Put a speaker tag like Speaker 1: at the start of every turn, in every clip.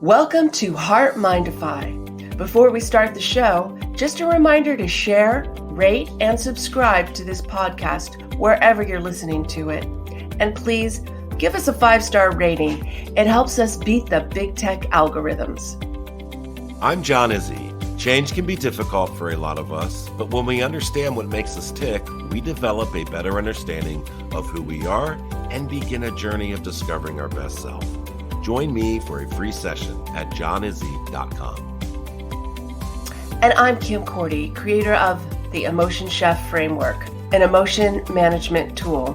Speaker 1: Welcome to HeartMind-ify. Before we start the show, just a reminder to share, rate, and subscribe to this podcast wherever you're listening to it. And please give us a 5-star rating. It helps us beat the big tech algorithms.
Speaker 2: I'm John Izzy. Change can be difficult for a lot of us, but when we understand what makes us tick, we develop a better understanding of who we are and begin a journey of discovering our best self. Join me for a free session at johnizzy.com.
Speaker 1: And I'm Kim Cordy, creator of the Emotion Chef Framework, an emotion management tool.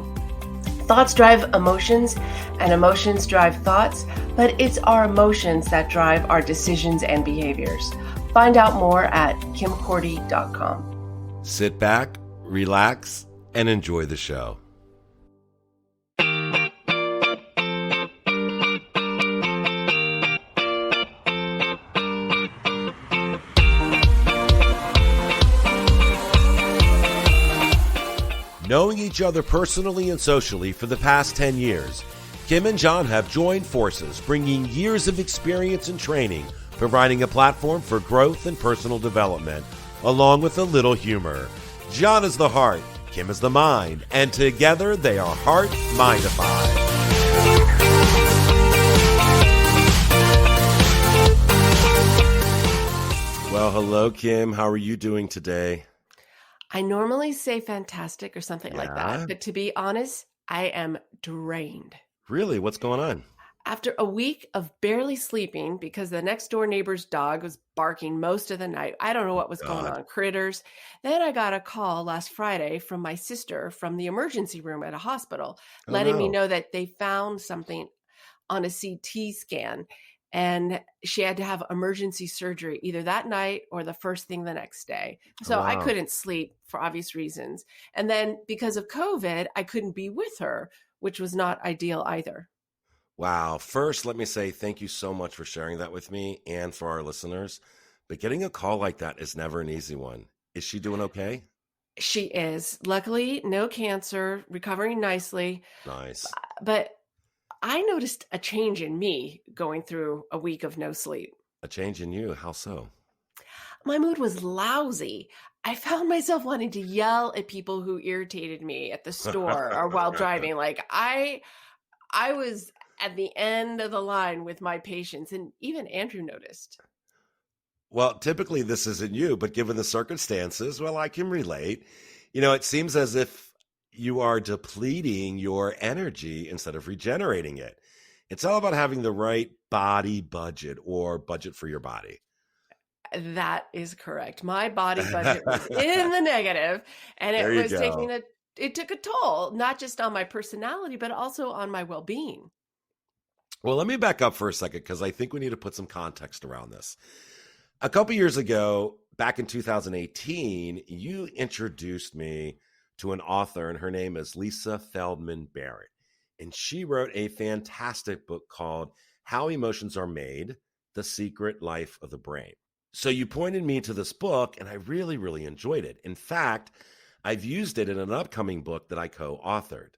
Speaker 1: Thoughts drive emotions, and emotions drive thoughts, but it's our emotions that drive our decisions and behaviors. Find out more at kimcordy.com.
Speaker 2: Sit back, relax, and enjoy the show. Knowing each other personally and socially for the past 10 years, Kim and John have joined forces, bringing years of experience and training, providing a platform for growth and personal development, along with a little humor. John is the heart, Kim is the mind, and together they are HeartMind-ify. Well, hello, Kim. How are you doing today?
Speaker 1: I normally say fantastic or something like that, but to be honest, I am drained.
Speaker 2: Really? What's going on?
Speaker 1: After a week of barely sleeping because the next door neighbor's dog was barking most of the night. I don't know what was going on, critters. Then I got a call last Friday from my sister from the emergency room at a hospital, letting me know that they found something on a CT scan and she had to have emergency surgery either that night or the first thing the next day. So I couldn't sleep for obvious reasons. And then because of COVID, I couldn't be with her, which was not ideal either.
Speaker 2: Wow. First, let me say thank you so much for sharing that with me and for our listeners. But getting a call like that is never an easy one. Is she doing okay?
Speaker 1: She is. Luckily, no cancer, recovering nicely.
Speaker 2: Nice.
Speaker 1: But I noticed a change in me going through a week of no sleep.
Speaker 2: A change in you? How so?
Speaker 1: My mood was lousy. I found myself wanting to yell at people who irritated me at the store or while driving. Like I was at the end of the line with my patients, and even Andrew noticed.
Speaker 2: Well, typically this isn't you, but given the circumstances, well, I can relate. You know, it seems as if you are depleting your energy instead of regenerating it. It's all about having the right body budget or budget for your body.
Speaker 1: That is correct. My body budget was in the negative, and it took a toll, not just on my personality, but also on my well-being.
Speaker 2: Well, let me back up for a second because I think we need to put some context around this. A couple years ago, back in 2018, you introduced me to an author, and her name is Lisa Feldman Barrett. And she wrote a fantastic book called How Emotions Are Made, The Secret Life of the Brain. So you pointed me to this book, and I really, really enjoyed it. In fact, I've used it in an upcoming book that I co-authored.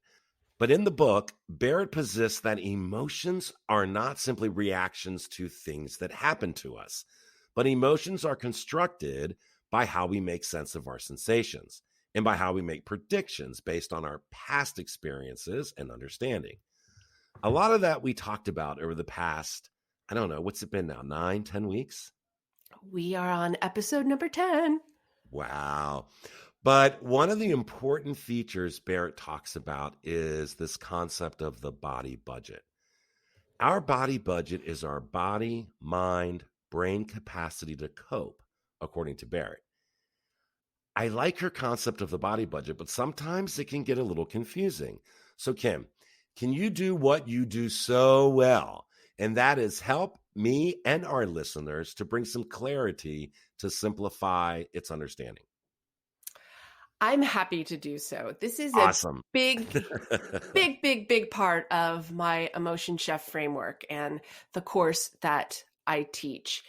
Speaker 2: But in the book, Barrett posits that emotions are not simply reactions to things that happen to us, but emotions are constructed by how we make sense of our sensations and by how we make predictions based on our past experiences and understanding. A lot of that we talked about over the past, I don't know, what's it been now, 9-10 weeks?
Speaker 1: We are on episode number 10.
Speaker 2: Wow. But one of the important features Barrett talks about is this concept of the body budget. Our body budget is our body, mind, brain capacity to cope, according to Barrett. I like her concept of the body budget, but sometimes it can get a little confusing. So Kim, can you do what you do so well? And that is help me and our listeners to bring some clarity to simplify its understanding.
Speaker 1: I'm happy to do so. This is
Speaker 2: awesome.
Speaker 1: Big part of my Emotion Chef framework and the course that I teach.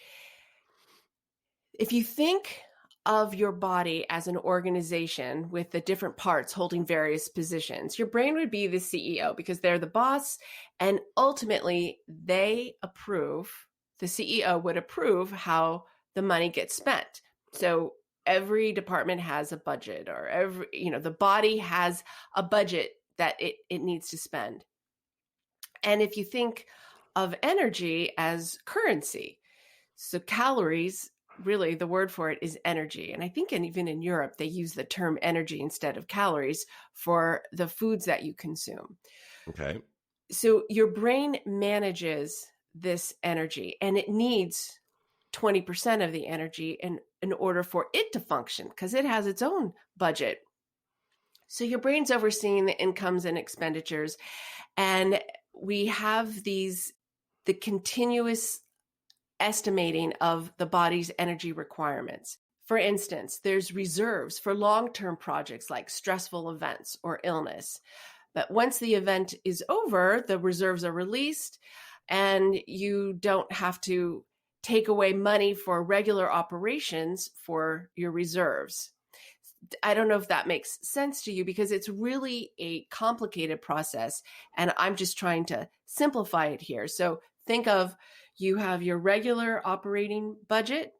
Speaker 1: If you think of your body as an organization with the different parts holding various positions. Your brain would be the CEO because they're the boss, and ultimately they approve the CEO would approve how the money gets spent. So every department has a budget, or the body has a budget that it needs to spend. And if you think of energy as currency, so calories, really the word for it is energy. And I think even in Europe, they use the term energy instead of calories for the foods that you consume.
Speaker 2: Okay.
Speaker 1: So your brain manages this energy, and it needs 20% of the energy in order for it to function, because it has its own budget. So your brain's overseeing the incomes and expenditures. And we have the continuous estimating of the body's energy requirements. For instance, there's reserves for long-term projects like stressful events or illness. But once the event is over, the reserves are released, and you don't have to take away money for regular operations for your reserves. I don't know if that makes sense to you, because it's really a complicated process, and I'm just trying to simplify it here. So think of, you have your regular operating budget,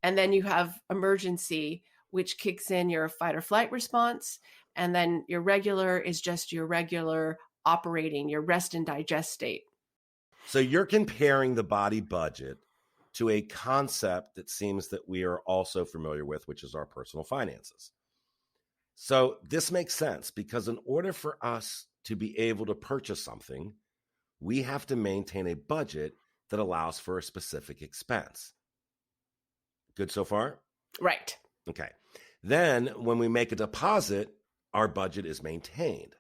Speaker 1: and then you have emergency, which kicks in your fight or flight response. And then your regular is just your regular operating, your rest and digest state.
Speaker 2: So you're comparing the body budget to a concept that seems that we are also familiar with, which is our personal finances. So this makes sense, because in order for us to be able to purchase something, we have to maintain a budget that allows for a specific expense. Good so far?
Speaker 1: Right.
Speaker 2: Okay. Then when we make a deposit, our budget is maintained.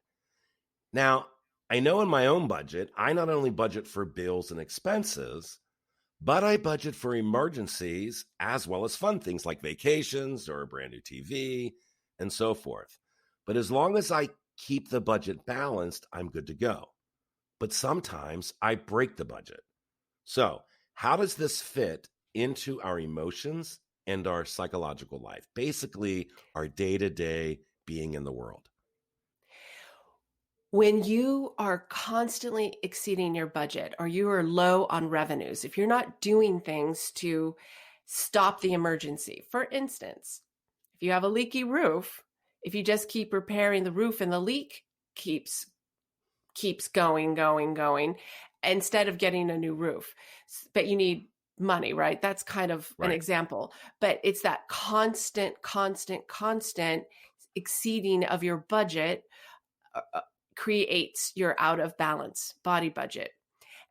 Speaker 2: Now, I know in my own budget, I not only budget for bills and expenses, but I budget for emergencies as well as fun things like vacations or a brand new TV and so forth. But as long as I keep the budget balanced, I'm good to go. But sometimes I break the budget. So, how does this fit into our emotions and our psychological life? Basically, our day-to-day being in the world.
Speaker 1: When you are constantly exceeding your budget, or you are low on revenues, if you're not doing things to stop the emergency, for instance, if you have a leaky roof, if you just keep repairing the roof and the leak keeps going, instead of getting a new roof, but you need money, right? That's kind of an
Speaker 2: Right.
Speaker 1: example. But it's that constant exceeding of your budget creates your out of balance body budget.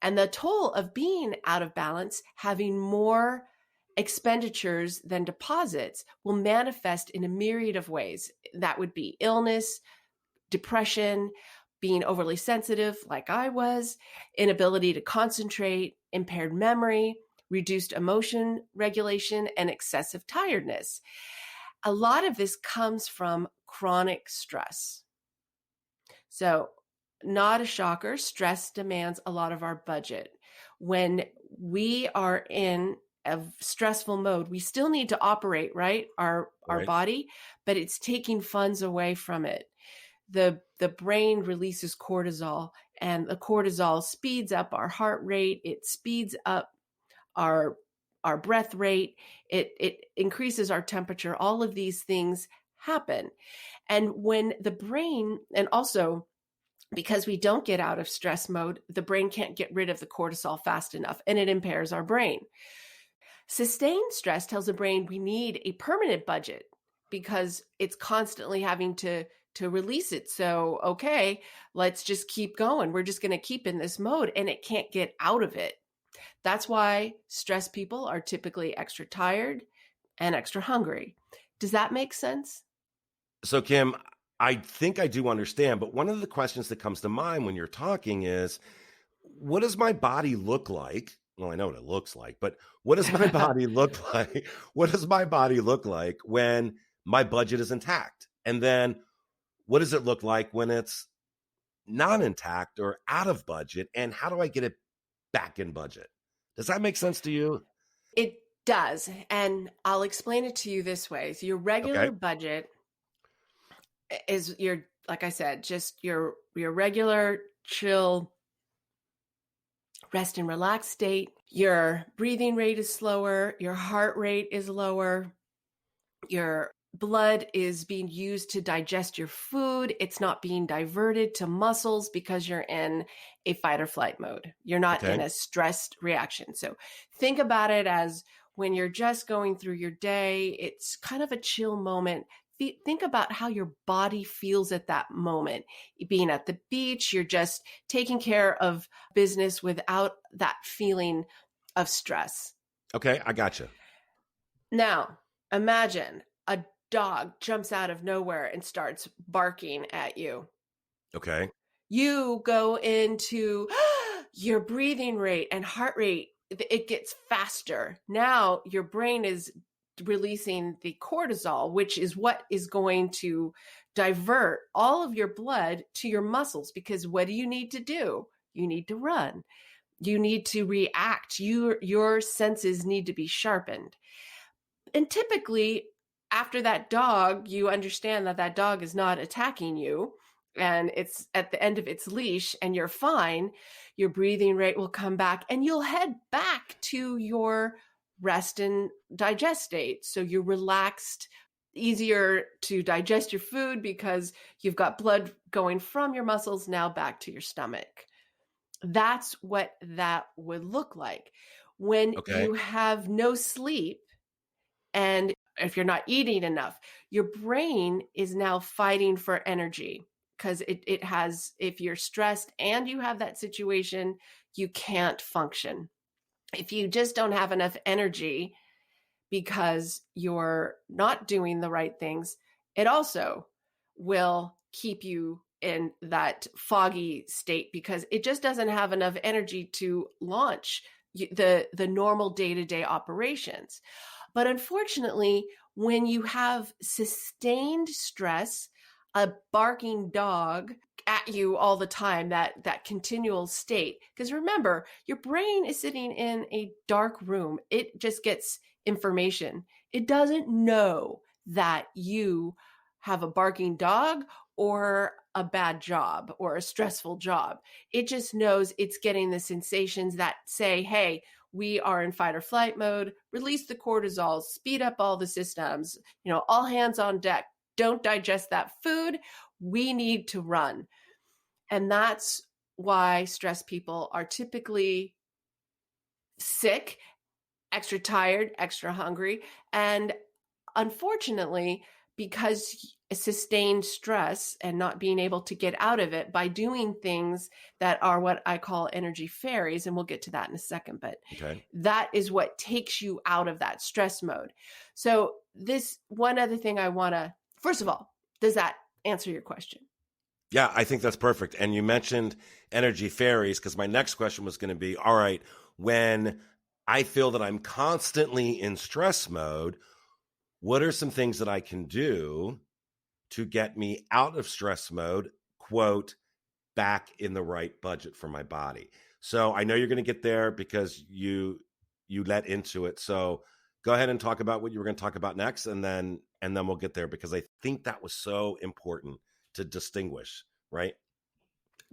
Speaker 1: And the toll of being out of balance, having more expenditures than deposits, will manifest in a myriad of ways. That would be illness, depression, being overly sensitive, like I was, inability to concentrate, impaired memory, reduced emotion regulation, and excessive tiredness. A lot of this comes from chronic stress. So, not a shocker, stress demands a lot of our budget. When we are in a stressful mode, we still need to operate, right? Our
Speaker 2: Right.
Speaker 1: body, but it's taking funds away from it. The brain releases cortisol, and the cortisol speeds up our heart rate, it speeds up our breath rate, it increases our temperature. All of these things happen. And when the brain, and also because we don't get out of stress mode, the brain can't get rid of the cortisol fast enough, and it impairs our brain. Sustained stress tells the brain we need a permanent budget, because it's constantly having to release it. So, okay, let's just keep going. We're just going to keep in this mode, and it can't get out of it. That's why stressed people are typically extra tired and extra hungry. Does that make sense?
Speaker 2: So, Kim, I think I do understand, but one of the questions that comes to mind when you're talking is, what does my body look like? Well, I know what it looks like, but what does my body look like? What does my body look like when my budget is intact? And then what does it look like when it's not intact or out of budget? And how do I get it back in budget? Does that make sense to you?
Speaker 1: It does. And I'll explain it to you this way. So your
Speaker 2: Okay.
Speaker 1: regular budget is your, like I said, just your regular chill rest and relax state. Your breathing rate is slower. Your heart rate is lower. Your blood is being used to digest your food. It's not being diverted to muscles because you're in a fight or flight mode. You're not in
Speaker 2: Okay.
Speaker 1: a stressed reaction. So think about it as when you're just going through your day, it's kind of a chill moment. Think about how your body feels at that moment. Being at the beach, you're just taking care of business without that feeling of stress.
Speaker 2: Okay. I got you.
Speaker 1: Now, imagine a dog jumps out of nowhere and starts barking at you.
Speaker 2: Okay.
Speaker 1: You go into your breathing rate and heart rate, it gets faster. Now your brain is releasing the cortisol, which is what is going to divert all of your blood to your muscles. Because what do you need to do? You need to run. You need to react. Your senses need to be sharpened. And typically, after that dog, you understand that that dog is not attacking you and it's at the end of its leash and you're fine. Your breathing rate will come back and you'll head back to your rest and digest state. So you're relaxed, easier to digest your food because you've got blood going from your muscles now back to your stomach. That's what that would look like. When
Speaker 2: Okay.
Speaker 1: you have no sleep, and if you're not eating enough, your brain is now fighting for energy because it has, if you're stressed and you have that situation, you can't function. If you just don't have enough energy because you're not doing the right things, it also will keep you in that foggy state because it just doesn't have enough energy to launch the normal day-to-day operations. But unfortunately, when you have sustained stress, a barking dog at you all the time, that continual state, because remember, your brain is sitting in a dark room. It just gets information. It doesn't know that you have a barking dog or a bad job or a stressful job. It just knows it's getting the sensations that say, hey, we are in fight or flight mode, release the cortisol, speed up all the systems, all hands on deck. Don't digest that food. We need to run. And that's why stressed people are typically sick, extra tired, extra hungry. And unfortunately, because sustained stress and not being able to get out of it by doing things that are what I call energy fairies, and we'll get to that in a second, but
Speaker 2: Okay.
Speaker 1: that is what takes you out of that stress mode. So this one other thing I want to, first of all, does that answer your question?
Speaker 2: Yeah, I think that's perfect. And you mentioned energy fairies because my next question was going to be, all right, when I feel that I'm constantly in stress mode, what are some things that I can do to get me out of stress mode, quote, back in the right budget for my body? So I know you're going to get there because you let into it. So go ahead and talk about what you were going to talk about next, and then we'll get there because I think that was so important to distinguish, right?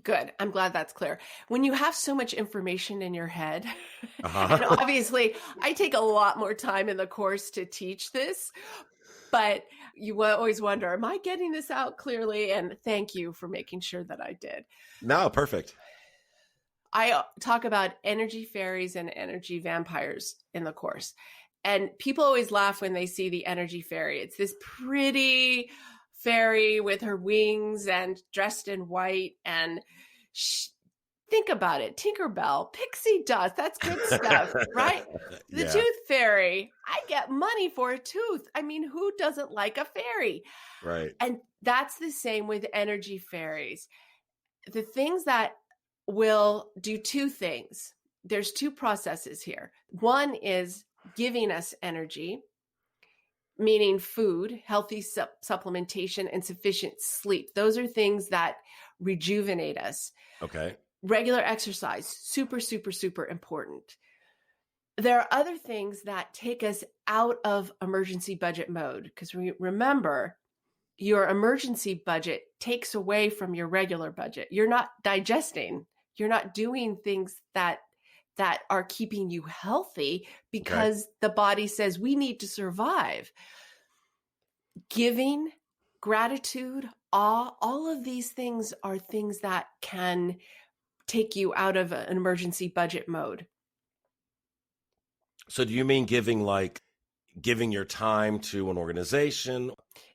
Speaker 1: Good. I'm glad that's clear. When you have so much information in your head, and
Speaker 2: Uh-huh.
Speaker 1: obviously I take a lot more time in the course to teach this, but you always wonder, am I getting this out clearly? And thank you for making sure that I did.
Speaker 2: No, perfect.
Speaker 1: I talk about energy fairies and energy vampires in the course. And people always laugh when they see the energy fairy. It's this pretty fairy with her wings and dressed in white. And think about it. Tinkerbell, pixie dust, that's good stuff, right? The
Speaker 2: Yeah,
Speaker 1: tooth fairy, I get money for a tooth. I mean, who doesn't like a fairy?
Speaker 2: right.
Speaker 1: And that's the same with energy fairies. The things that will do two things. There's two processes here. One is giving us energy, meaning food, healthy supplementation, and sufficient sleep. Those are things that rejuvenate us.
Speaker 2: Okay.
Speaker 1: Regular exercise, super, super, super important. There are other things that take us out of emergency budget mode because remember, your emergency budget takes away from your regular budget. You're not digesting. You're not doing things that that are keeping you healthy
Speaker 2: Okay.
Speaker 1: because the body says we need to survive. Giving, gratitude, awe, all of these things are things that can take you out of an emergency budget mode.
Speaker 2: So do you mean giving, like giving your time to an organization?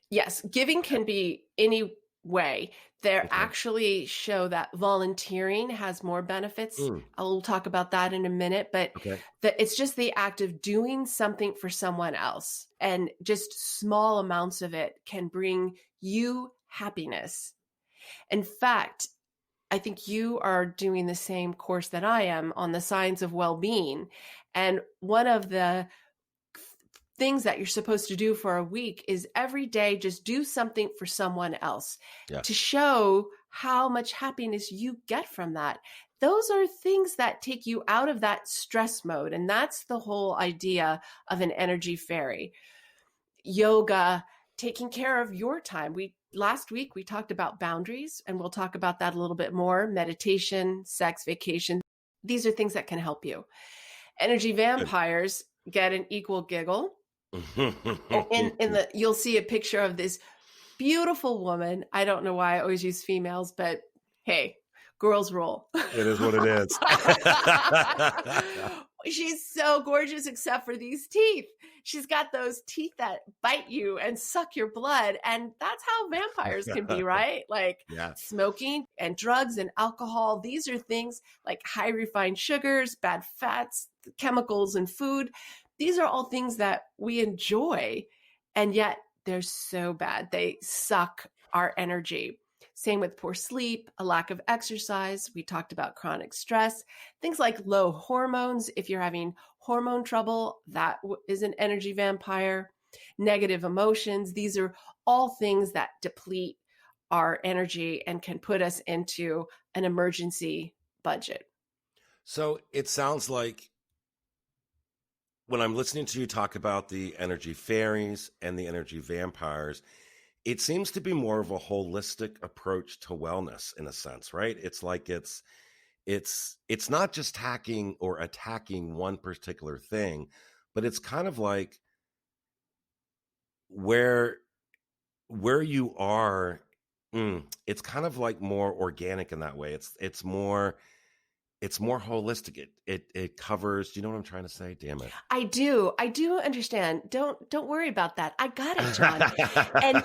Speaker 1: Yes, giving
Speaker 2: Okay.
Speaker 1: can be any way. They
Speaker 2: Okay.
Speaker 1: actually show that volunteering has more benefits.
Speaker 2: Mm,
Speaker 1: I'll talk about that in a minute, but
Speaker 2: okay.
Speaker 1: it's just the act of doing something for someone else, and just small amounts of it can bring you happiness. In fact, I think you are doing the same course that I am on the science of well-being. And one of the things that you're supposed to do for a week is every day just do something for someone else
Speaker 2: Yeah.
Speaker 1: to show how much happiness you get from that. Those are things that take you out of that stress mode. And that's the whole idea of an energy fairy. Yoga, taking care of your time. Last week we talked about boundaries, and we'll talk about that a little bit more. Meditation, sex, vacation. These are things that can help you. Energy
Speaker 2: Good.
Speaker 1: vampires get an equal giggle. Oh, in the you'll see a picture of this beautiful woman. I don't know why I always use females, but hey, girls rule.
Speaker 2: It is what it is.
Speaker 1: She's so gorgeous, except for these teeth. She's got those teeth that bite you and suck your blood. And that's how vampires can be, right? Like
Speaker 2: Yeah.
Speaker 1: smoking and drugs and alcohol. These are things like high refined sugars, bad fats, chemicals in food. These are all things that we enjoy, and yet they're so bad. They suck our energy. Same with poor sleep, a lack of exercise. We talked about chronic stress, things like low hormones. If you're having hormone trouble, that is an energy vampire. Negative emotions. These are all things that deplete our energy and can put us into an emergency budget.
Speaker 2: So it sounds like when I'm listening to you talk about the energy fairies and the energy vampires, it seems to be more of a holistic approach to wellness in a sense, right? It's like it's not just hacking or attacking one particular thing, but it's kind of like where you are. It's kind of like more organic in that way. It's more holistic. It covers. Do you know what I'm trying to say? Damn it.
Speaker 1: I do. I do understand. Don't worry about that. I got it, John.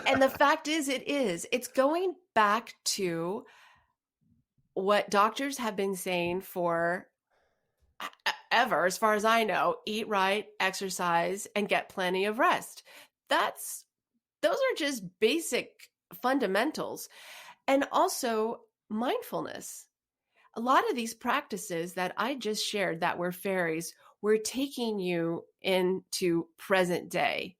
Speaker 1: And the fact is it is. It's going back to what doctors have been saying for ever, as far as I know. Eat right, exercise, and get plenty of rest. That's those are just basic fundamentals. And also mindfulness. A lot of these practices that I just shared that were fairies were taking you into present day.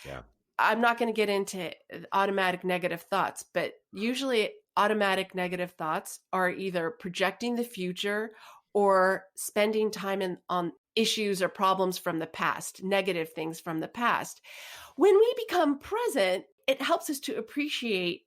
Speaker 2: Yeah.
Speaker 1: I'm not going to get into automatic negative thoughts, but usually automatic negative thoughts are either projecting the future or spending time on issues or problems from the past, negative things from the past. When we become present, it helps us to appreciate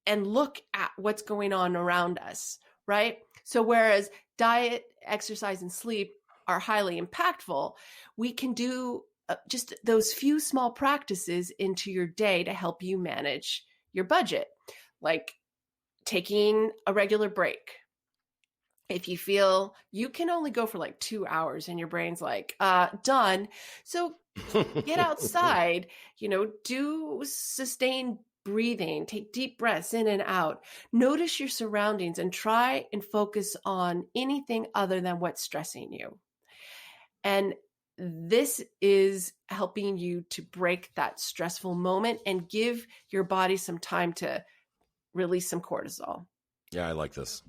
Speaker 1: and look at what's going on around us, right? So whereas diet, exercise, and sleep are highly impactful, we can do just those few small practices into your day to help you manage your budget, like taking a regular break. If you feel you can only go for like 2 hours and your brain's like, done. So get outside, do sustained breathing, take deep breaths in and out. Notice your surroundings and try and focus on anything other than what's stressing you. And this is helping you to break that stressful moment and give your body some time to release some cortisol.
Speaker 2: Yeah, I like this.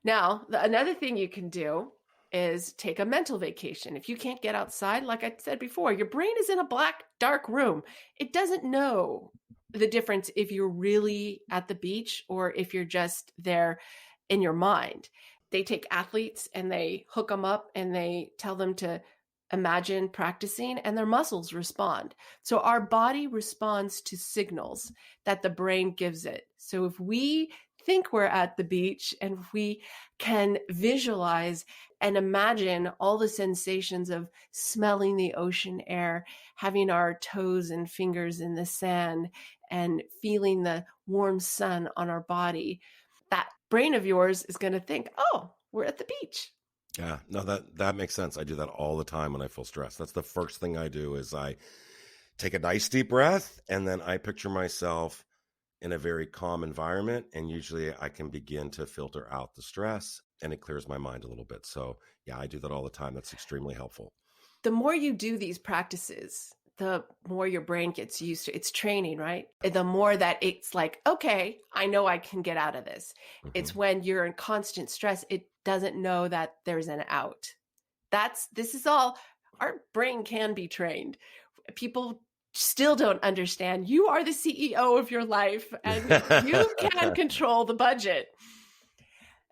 Speaker 1: Now, another thing you can do is take a mental vacation. If you can't get outside, like I said before, your brain is in a black, dark room. It doesn't know the difference if you're really at the beach or if you're just there in your mind. They take athletes and they hook them up and they tell them to imagine practicing, and their muscles respond. So our body responds to signals that the brain gives it. So if we think we're at the beach and we can visualize and imagine all the sensations of smelling the ocean air, having our toes and fingers in the sand, and feeling the warm sun on our body, that brain of yours is going to think, oh, we're at the beach.
Speaker 2: Yeah, no, that makes sense. I do that all the time when I feel stressed. That's the first thing I do is I take a nice deep breath and then I picture myself in a very calm environment. And usually I can begin to filter out the stress and it clears my mind a little bit. So yeah, I do that all the time. That's extremely helpful.
Speaker 1: The more you do these practices, the more your brain gets used to it's training, right? The more that it's like, okay, I know I can get out of this. It's
Speaker 2: Hmm.
Speaker 1: when you're in constant stress, it doesn't know that there's an out. This is all our brain can be trained. People still don't understand. You are the CEO of your life and you can control the budget.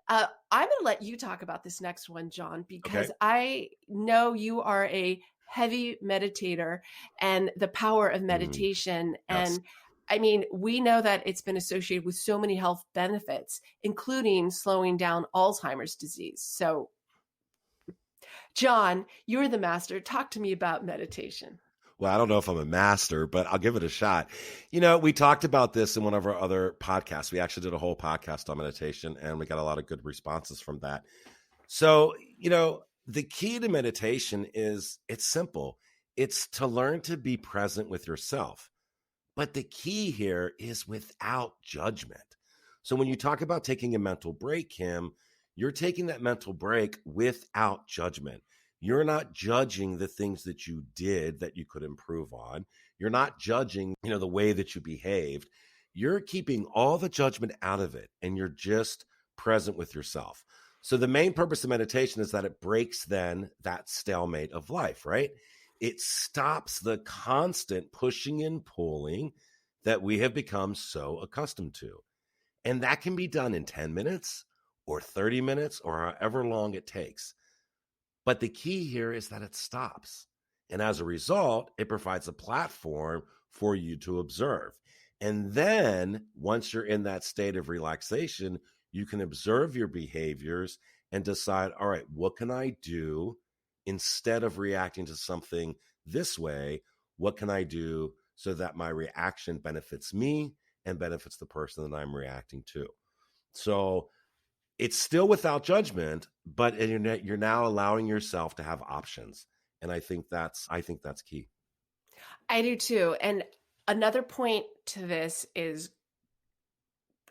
Speaker 1: I'm going to let you talk about this next one, John, because
Speaker 2: Okay.
Speaker 1: I know you are a heavy meditator and the power of
Speaker 2: Mm,
Speaker 1: meditation.
Speaker 2: yes.
Speaker 1: And I mean, we know that it's been associated with so many health benefits, including slowing down Alzheimer's disease. So, John, you're the master. Talk to me about meditation.
Speaker 2: Well, I don't know if I'm a master, but I'll give it a shot. We talked about this in one of our other podcasts. We actually did a whole podcast on meditation and we got a lot of good responses from that. So, the key to meditation is it's simple. It's to learn to be present with yourself. But the key here is without judgment. So when you talk about taking a mental break, Kim, you're taking that mental break without judgment. You're not judging the things that you did that you could improve on. You're not judging, the way that you behaved. You're keeping all the judgment out of it and you're just present with yourself. So the main purpose of meditation is that it breaks then that stalemate of life, right? It stops the constant pushing and pulling that we have become so accustomed to. And that can be done in 10 minutes or 30 minutes or however long it takes. But the key here is that it stops. And as a result, it provides a platform for you to observe. And then once you're in that state of relaxation, you can observe your behaviors and decide, all right, what can I do instead of reacting to something this way? What can I do so that my reaction benefits me and benefits the person that I'm reacting to? So it's still without judgment, but you're now allowing yourself to have options. And I think that's key.
Speaker 1: I do too. And another point to this is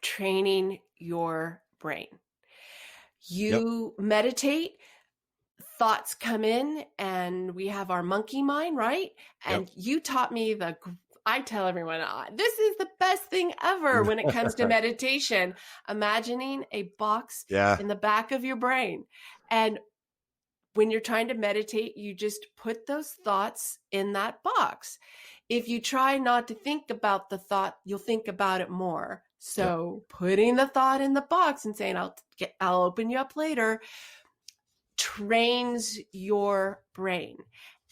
Speaker 1: training your brain.
Speaker 2: Yep.
Speaker 1: You meditate, thoughts come in, and we have our monkey mind, right?
Speaker 2: Yep.
Speaker 1: And you taught me I tell everyone, this is the best thing ever when it comes to meditation. Imagining a box
Speaker 2: Yeah.
Speaker 1: in the back of your brain. And when you're trying to meditate, you just put those thoughts in that box. If you try not to think about the thought, you'll think about it more.
Speaker 2: Yep.
Speaker 1: So putting the thought in the box and saying, I'll open you up later, trains your brain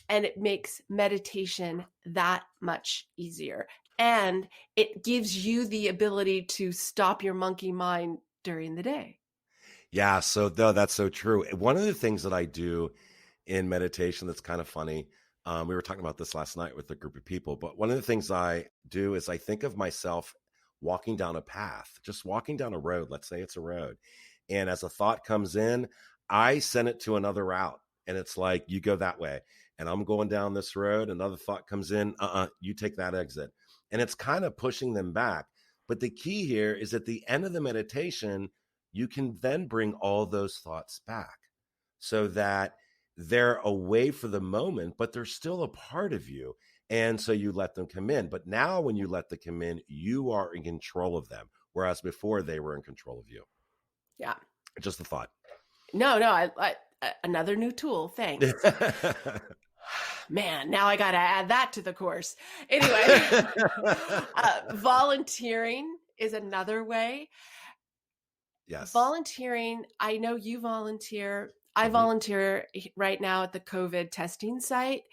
Speaker 1: and it makes meditation that much easier. And it gives you the ability to stop your monkey mind during the day.
Speaker 2: Yeah. So no, that's so true. One of the things that I do in meditation that's kind of funny. We were talking about this last night with a group of people, but one of the things I do is I think of myself walking down a path, just walking down a road. Let's say it's a road. And as a thought comes in, I send it to another route. And it's like, you go that way. And I'm going down this road. Another thought comes in, you take that exit. And it's kind of pushing them back. But the key here is at the end of the meditation, you can then bring all those thoughts back so that they're away for the moment, but they're still a part of you. And so you let them come in. But now when you let them come in, you are in control of them. Whereas before they were in control of you.
Speaker 1: Yeah.
Speaker 2: Just a thought.
Speaker 1: No, another new tool. Thanks. Man, now I got to add that to the course. Anyway, volunteering is another way.
Speaker 2: Yes.
Speaker 1: Volunteering, I know you volunteer. I
Speaker 2: Mhm.
Speaker 1: volunteer right now at the COVID testing site.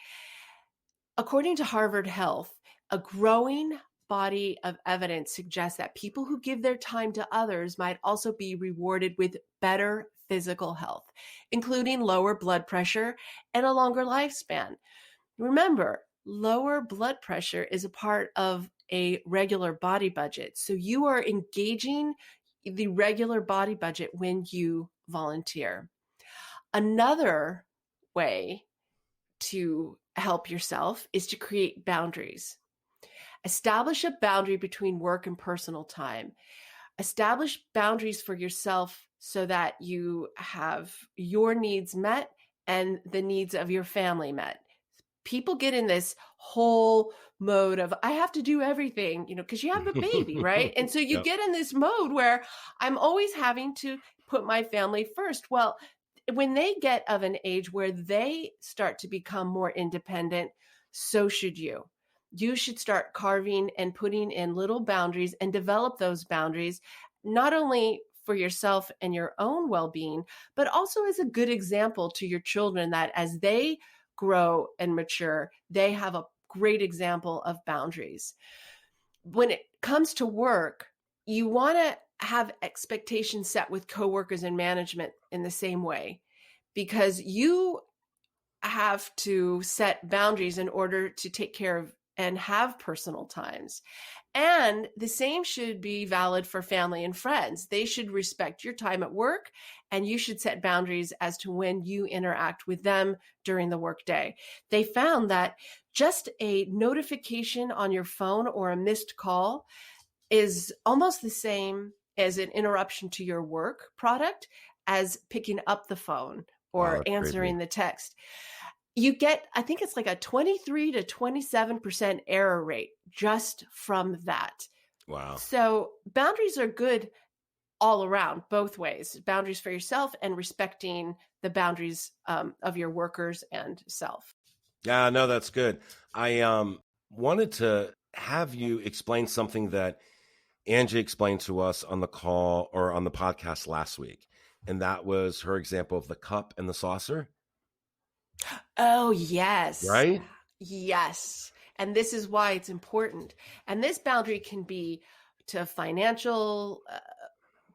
Speaker 1: According to Harvard Health, a growing body of evidence suggests that people who give their time to others might also be rewarded with better physical health, including lower blood pressure and a longer lifespan. Remember, lower blood pressure is a part of a regular body budget. So you are engaging the regular body budget when you volunteer. Another way to help yourself is to create boundaries. Establish a boundary between work and personal time. Establish boundaries for yourself so that you have your needs met and the needs of your family met. People get in this whole mode of, I have to do everything, because you have a baby, right? And so you
Speaker 2: Yep.
Speaker 1: get in this mode where I'm always having to put my family first. Well, when they get of an age where they start to become more independent, so should you. You should start carving and putting in little boundaries and develop those boundaries, not only for yourself and your own well-being, but also as a good example to your children that as they grow and mature, they have a great example of boundaries. When it comes to work, you want to have expectations set with coworkers and management in the same way, because you have to set boundaries in order to take care of and have personal times. And the same should be valid for family and friends. They should respect your time at work, and you should set boundaries as to when you interact with them during the workday. They found that just a notification on your phone or a missed call is almost the same as an interruption to your work product as picking up the phone or
Speaker 2: That's
Speaker 1: answering
Speaker 2: crazy.
Speaker 1: the text. You get, I think it's like a 23 to 27% error rate just from that.
Speaker 2: Wow.
Speaker 1: So boundaries are good all around, both ways. Boundaries for yourself and respecting the boundaries of your workers and self.
Speaker 2: Yeah, no, that's good. I wanted to have you explain something that Angie explained to us on the call or on the podcast last week. And that was her example of the cup and the saucer,
Speaker 1: Oh, yes.
Speaker 2: right?
Speaker 1: Yes. And this is why it's important. And this boundary can be to financial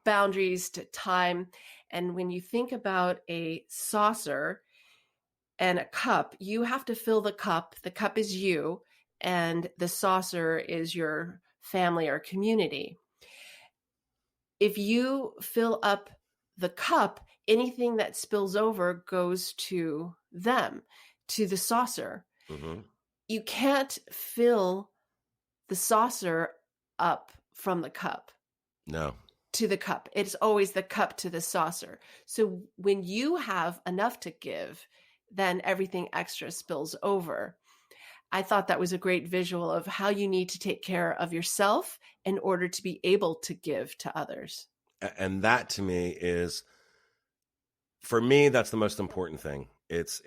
Speaker 1: boundaries, to time. And when you think about a saucer and a cup, you have to fill the cup. The cup is you, and the saucer is your family or community. If you fill up the cup, anything that spills over goes to them, to the saucer.
Speaker 2: Mm-hmm.
Speaker 1: You can't fill the saucer up from the cup
Speaker 2: No.
Speaker 1: to the cup. It's always the cup to the saucer. So when you have enough to give, then everything extra spills over. I thought that was a great visual of how you need to take care of yourself in order to be able to give to others.
Speaker 2: And that to me is, for me, that's the most important thing. It's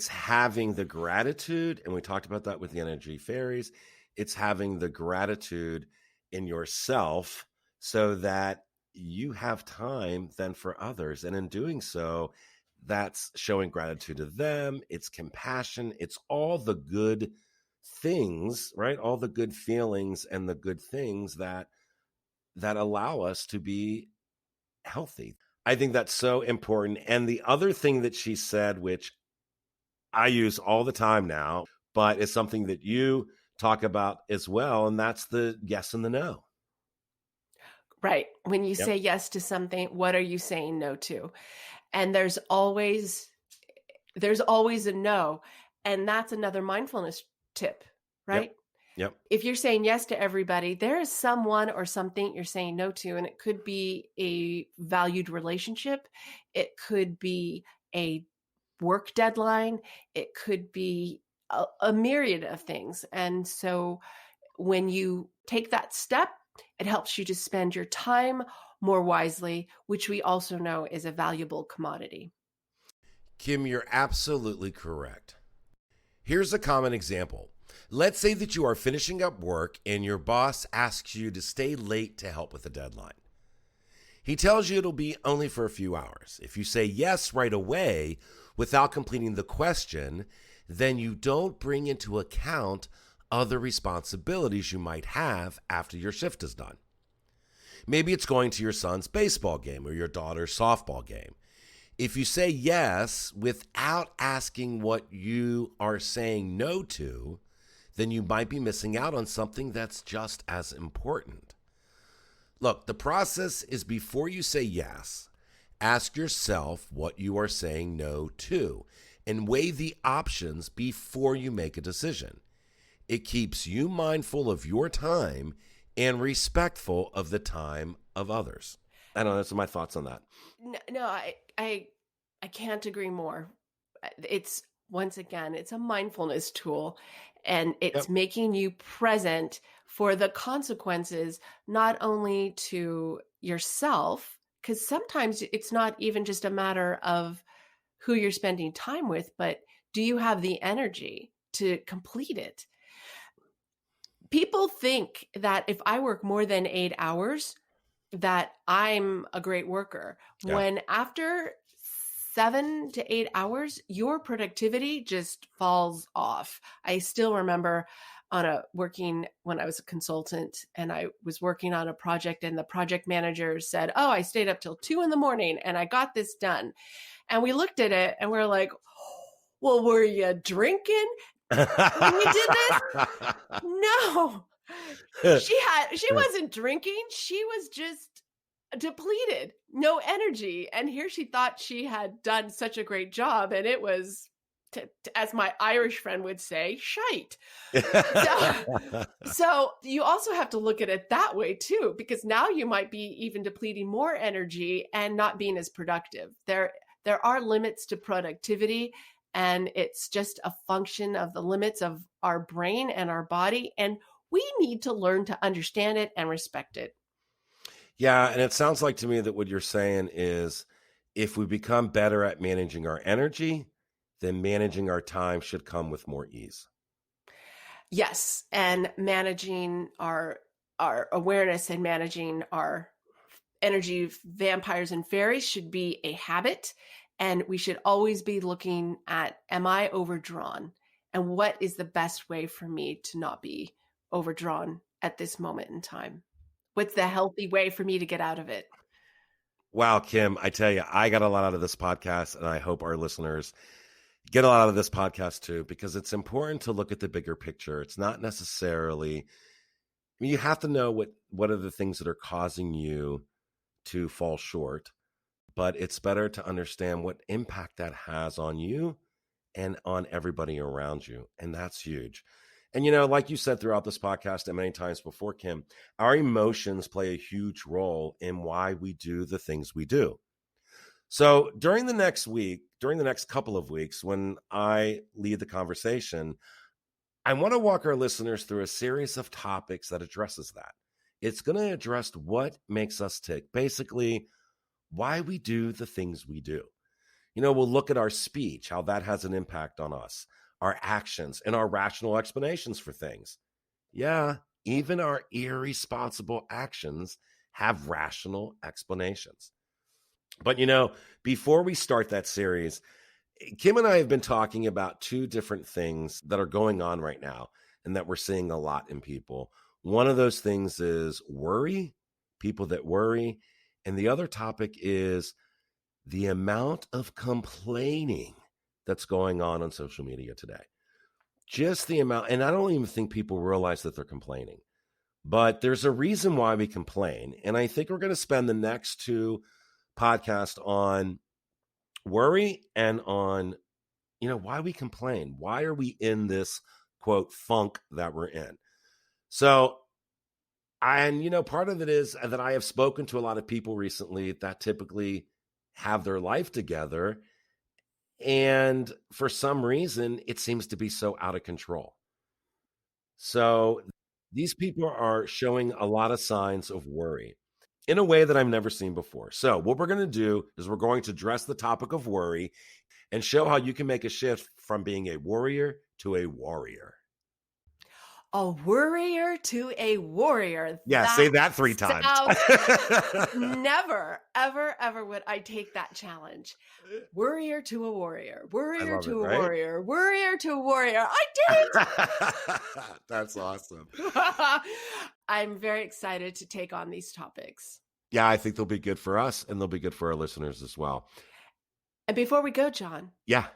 Speaker 2: having the gratitude, and we talked about that with the Energy Fairies. It's having the gratitude in yourself so that you have time then for others. And in doing so, that's showing gratitude to them. It's compassion. It's all the good things, right? All the good feelings and the good things that allow us to be healthy. I think that's so important. And the other thing that she said, which I use all the time now, but it's something that you talk about as well, and that's the yes and the no.
Speaker 1: Right. When you
Speaker 2: Yep.
Speaker 1: say yes to something, what are you saying no to? And there's always a no. And that's another mindfulness tip, right?
Speaker 2: Yep.
Speaker 1: If you're saying yes to everybody, there is someone or something you're saying no to, and it could be a valued relationship. It could be a work deadline. It could be a myriad of things. And so when you take that step, it helps you to spend your time more wisely, which we also know is a valuable commodity.
Speaker 2: Kim, you're absolutely correct. Here's a common example. Let's say that you are finishing up work and your boss asks you to stay late to help with a deadline. He tells you it'll be only for a few hours. If you say yes right away without completing the question, then you don't bring into account other responsibilities you might have after your shift is done. Maybe it's going to your son's baseball game or your daughter's softball game. If you say yes without asking what you are saying no to, then you might be missing out on something that's just as important. Look, the process is before you say yes, ask yourself what you are saying no to and weigh the options before you make a decision. It keeps you mindful of your time and respectful of the time of others. I don't know. Those are my thoughts on that.
Speaker 1: No, I can't agree more. It's once again, it's a mindfulness tool, and it's
Speaker 2: Yep.
Speaker 1: making you present for the consequences, not only to yourself, because sometimes it's not even just a matter of who you're spending time with, but do you have the energy to complete it? People think that if I work more than 8 hours, that I'm a great worker.
Speaker 2: Yeah.
Speaker 1: When after 7 to 8 hours, your productivity just falls off. I still remember working when I was a consultant and I was working on a project, and the project manager said, "Oh, I stayed up till 2 a.m. and I got this done." And we looked at it and we're like, "Well, were you drinking when you did this?" No. She wasn't drinking. She was just depleted, no energy. And here she thought she had done such a great job, and it was, as my Irish friend would say, shite. So you also have to look at it that way too, because now you might be even depleting more energy and not being as productive. There are limits to productivity, and it's just a function of the limits of our brain and our body, and we need to learn to understand it and respect it.
Speaker 2: Yeah, and it sounds like to me that what you're saying is if we become better at managing our energy, then managing our time should come with more ease.
Speaker 1: Yes, and managing our awareness and managing our energy vampires and fairies should be a habit, and we should always be looking at, am I overdrawn, and what is the best way for me to not be overdrawn at this moment in time? What's the healthy way for me to get out of it?
Speaker 2: Wow, Kim, I tell you, I got a lot out of this podcast, and I hope our listeners get a lot out of this podcast too, because it's important to look at the bigger picture. It's not necessarily, I mean, you have to know what are the things that are causing you to fall short, but it's better to understand what impact that has on you and on everybody around you. And that's huge. And, like you said throughout this podcast and many times before, Kim, our emotions play a huge role in why we do the things we do. So during the next couple of weeks, when I lead the conversation, I want to walk our listeners through a series of topics that addresses that. It's going to address what makes us tick, basically why we do the things we do. We'll look at our speech, how that has an impact on us, our actions, and our rational explanations for things. Yeah, even our irresponsible actions have rational explanations. But, before we start that series, Kim and I have been talking about two different things that are going on right now and that we're seeing a lot in people. One of those things is worry, people that worry. And the other topic is the amount of complaining that's going on social media today. Just the amount. And I don't even think people realize that they're complaining. But there's a reason why we complain. And I think we're going to spend the next two podcasts on worry and on, why we complain. Why are we in this, quote, funk that we're in? So, and, part of it is that I have spoken to a lot of people recently that typically have their life together. And for some reason, it seems to be so out of control. So these people are showing a lot of signs of worry in a way that I've never seen before. So what we're going to do is we're going to address the topic of worry and show how you can make a shift from being a worrier to a warrior.
Speaker 1: A worrier to a warrior.
Speaker 2: Yeah, say that 3 times.
Speaker 1: Sounds never, ever, ever would I take that challenge. Worrier to a warrior,
Speaker 2: I
Speaker 1: worrier
Speaker 2: love it,
Speaker 1: to a
Speaker 2: right?
Speaker 1: warrior, worrior to a warrior. I did
Speaker 2: That's awesome.
Speaker 1: it. I'm very excited to take on these topics.
Speaker 2: Yeah, I think they'll be good for us and they'll be good for our listeners as well.
Speaker 1: And before we go, John,
Speaker 2: Yeah,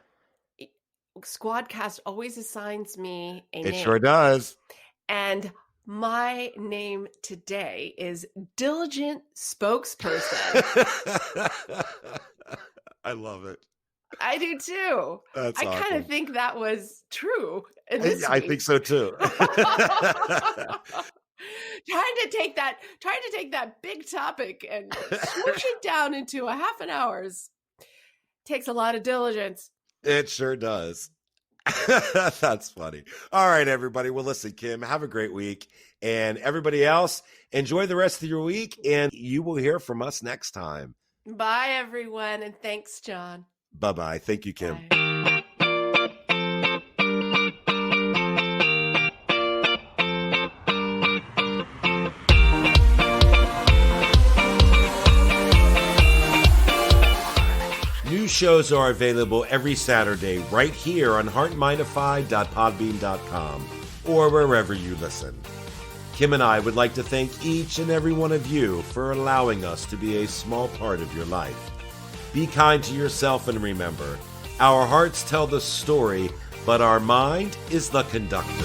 Speaker 1: Squadcast always assigns me a
Speaker 2: it
Speaker 1: name.
Speaker 2: sure does.
Speaker 1: And my name today is Diligent Spokesperson.
Speaker 2: I love it.
Speaker 1: I do too.
Speaker 2: That's
Speaker 1: I kind
Speaker 2: awesome.
Speaker 1: of think that was true in this
Speaker 2: I
Speaker 1: week.
Speaker 2: think so too.
Speaker 1: Trying to take that big topic and swoosh it down into a half an hour's takes a lot of diligence.
Speaker 2: It sure does. That's funny. All right, everybody. Well, listen, Kim, have a great week. And everybody else, enjoy the rest of your week. And you will hear from us next time.
Speaker 1: Bye, everyone. And thanks, John.
Speaker 2: Bye-bye. Thank you, Kim.
Speaker 1: Bye.
Speaker 2: New shows are available every Saturday right here on HeartMind-ify.podbean.com or wherever you listen. Kim and I would like to thank each and every one of you for allowing us to be a small part of your life. Be kind to yourself and remember, our hearts tell the story, but our mind is the conductor.